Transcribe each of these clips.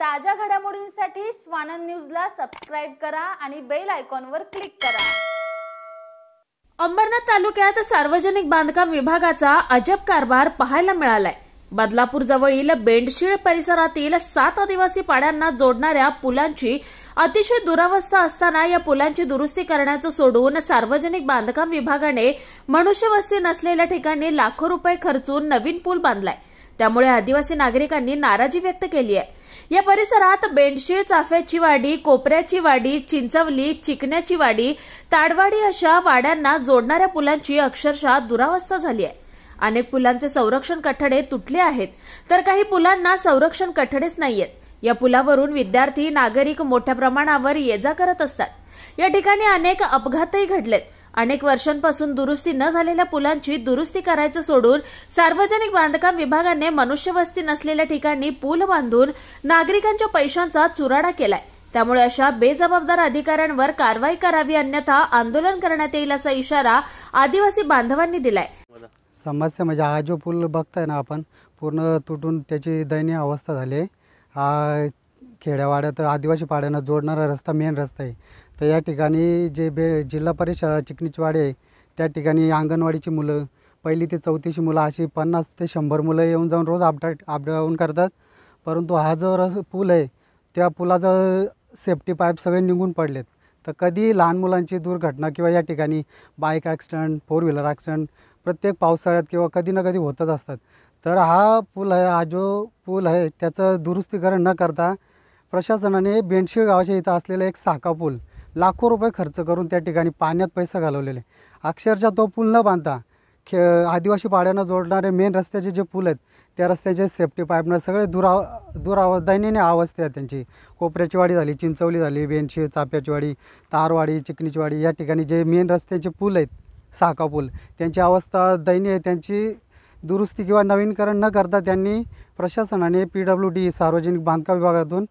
ताज्या घडामोडींसाठी स्वानंद न्यूजला सबस्क्राइब करा आणि बेल आयकॉनवर क्लिक करा। अंबरनाथ तालुक्यात सार्वजनिक बांधकाम विभागाचा अजब कारभार पाहायला मिळालाय। बदलापूर जवळील बेंडशीळ परिसरातील 7 आदिवासी पाड्यांना जोडणाऱ्या पुलांची अतिशय दुरावस्था असताना या पुलांची दुरुस्ती करण्याचं सोडून सार्वजनिक बांधकाम विभागाने मनुष्यवस्ती नसलेल्या ठिकाणी लाखो रुपये खर्चून नवीन पूल बांधलाय। त्यामुळे आदिवासी नागरिकांनी नाराजी व्यक्त केली आहे। या परिसरात बेंडशीळ, चाफ्याची वाडी, कोपऱ्याची वाडी, चिंचवली, चिकण्याची वाडी, ताडवाडी अशा वाड्यांना जोडणाऱ्या पुलांची अक्षरशः दुरावस्था झाली आहे। अनेक पुलांचे संरक्षण कठडे तुटले आहेत, तर काही पुलांना संरक्षण कठडेच नाहीयेत। या पुलावरून विद्यार्थी, नागरिक मोठ्या प्रमाणावर ये-जा करत असतात। या ठिकाणी अनेक अपघातही घडलेत। अनेक वर्षांपासून दुरुस्ती न झालेल्या पुलांची दुरुस्ती करायचं सोडून सार्वजनिक बांधकाम विभागाने मनुष्यवस्ती नसलेल्या ठिकाणी पूल बांधून नागरिकांच्या पैशांचा चुराडा केलाय। त्यामुळे अशा बेजबाबदार अधिकाऱ्यांवर कारवाई करावी, अन्यथा आंदोलन करण्यात येईल असा इशारा आदिवासी बांधवांनी दिलाय। समस्या म्हणजे हा जो पूल बघताय ना आपण, पूर्ण तुटून त्याची दयनीय अवस्था झाली आहे। हा खेड्यावाड्यात आदिवासी पाड्यांना जोडणारा रस्ता मेन रस्ता आहे। तर या ठिकाणी जे जिल्हा परिषद चिकणीची वाडी आहे, त्या ठिकाणी अंगणवाडीची मुलं, पहिली ते चौथीची मुलं अशी 50 ते 100 मुलं येऊन जाऊन रोज अपडाऊन करतात। परंतु हा जो पूल आहे, त्या पुलाचं सेफ्टी पाईप सगळे निघून पडलेत। तर कधी लहान मुलांची दुर्घटना किंवा या ठिकाणी बाईक ॲक्सिडेंट, 4 व्हीलर ॲक्सिडेंट प्रत्येक पावसाळ्यात किंवा कधी ना कधी होतच असतात। तर हा पूल आहे, हा जो पूल आहे त्याचं दुरुस्तीकरण न करता प्रशासनाने बेंडशीळ गावाच्या इथं असलेला एक साखा पूल लाखो रुपये खर्च करून त्या ठिकाणी पाण्यात पैसे घालवलेले। अक्षरशः तो पूल न बांधता आदिवासी पाड्यांना जोडणारे मेन रस्त्याचे जे पूल आहेत, त्या रस्त्याचे सेफ्टी पाईपनं सगळे दयनीय अवस्था आहे त्यांची। कोपऱ्याची वाडी झाली, चिंचवली झाली, बेंडशीळ, चाफ्याची वाडी, तारवाडी, चिकणीची वाडी, या ठिकाणी जे मेन रस्त्याचे पूल आहेत, साखा पूल, त्यांची अवस्था दयनीय आहे। त्यांची दुरुस्ती किंवा नवीनीकरण न करता त्यांनी प्रशासनाने PWD सार्वजनिक बांधकाम विभागातून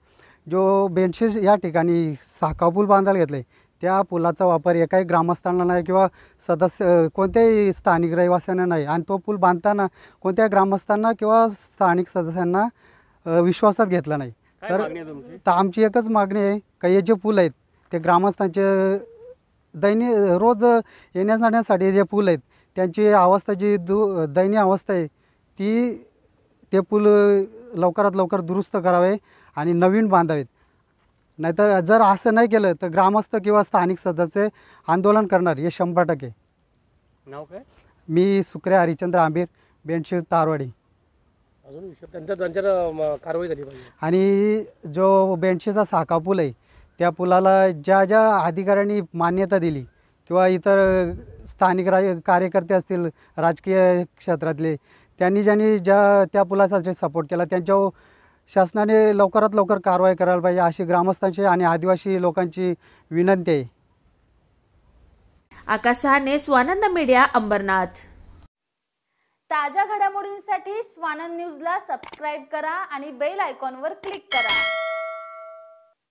जो बेंडशीळ या ठिकाणी साखा पूल बांधायला घेतला आहे, त्या पुलाचा वापर एकाही ग्रामस्थांना नाही किंवा सदस्य कोणत्याही स्थानिक रहिवाशांना नाही। आणि तो पूल बांधताना कोणत्या ग्रामस्थांना किंवा स्थानिक सदस्यांना विश्वासात घेतला नाही। तर आमची एकच मागणी आहे का हे जे पूल आहेत ते ग्रामस्थांचे दयनीय रोज येण्या जाण्यासाठी जे पूल आहेत त्यांची अवस्था जी दयनीय अवस्था आहे, ते पूल लवकरात लवकर दुरुस्त करावे आणि नवीन बांधावेत। नाहीतर जर असं नाही केलं तर ग्रामस्थ किंवा स्थानिक सदस्य आंदोलन करणार, हे 100%। नाव काय? मी सुक्रे हरिचंद्र आंबीर, बेंडशीळ, तारवाडी। त्यांच्यावर कारवाई झाली पाहिजे। आणि जो बेंडशीळचा साखा पूल आहे, त्या पुलाला ज्या ज्या अधिकाऱ्यांनी मान्यता दिली किंवा इतर स्थानिक कार्यकर्ते असतील राजकीय क्षेत्रातले, ज्यांनी त्या पुलाचा सपोर्ट केला, त्यांच्यावर शासनाने लवकरात लवकर कारवाई करायला पाहिजे अशी ग्रामस्थांची आणि आदिवासी लोकांची विनंती आहे। आकाश सहाने, स्वानंद मीडिया, अंबरनाथ। ताज्या घडामोडींसाठी स्वानंद न्यूजला सबस्क्राइब करा आणि बेल आयकॉनवर क्लिक करा।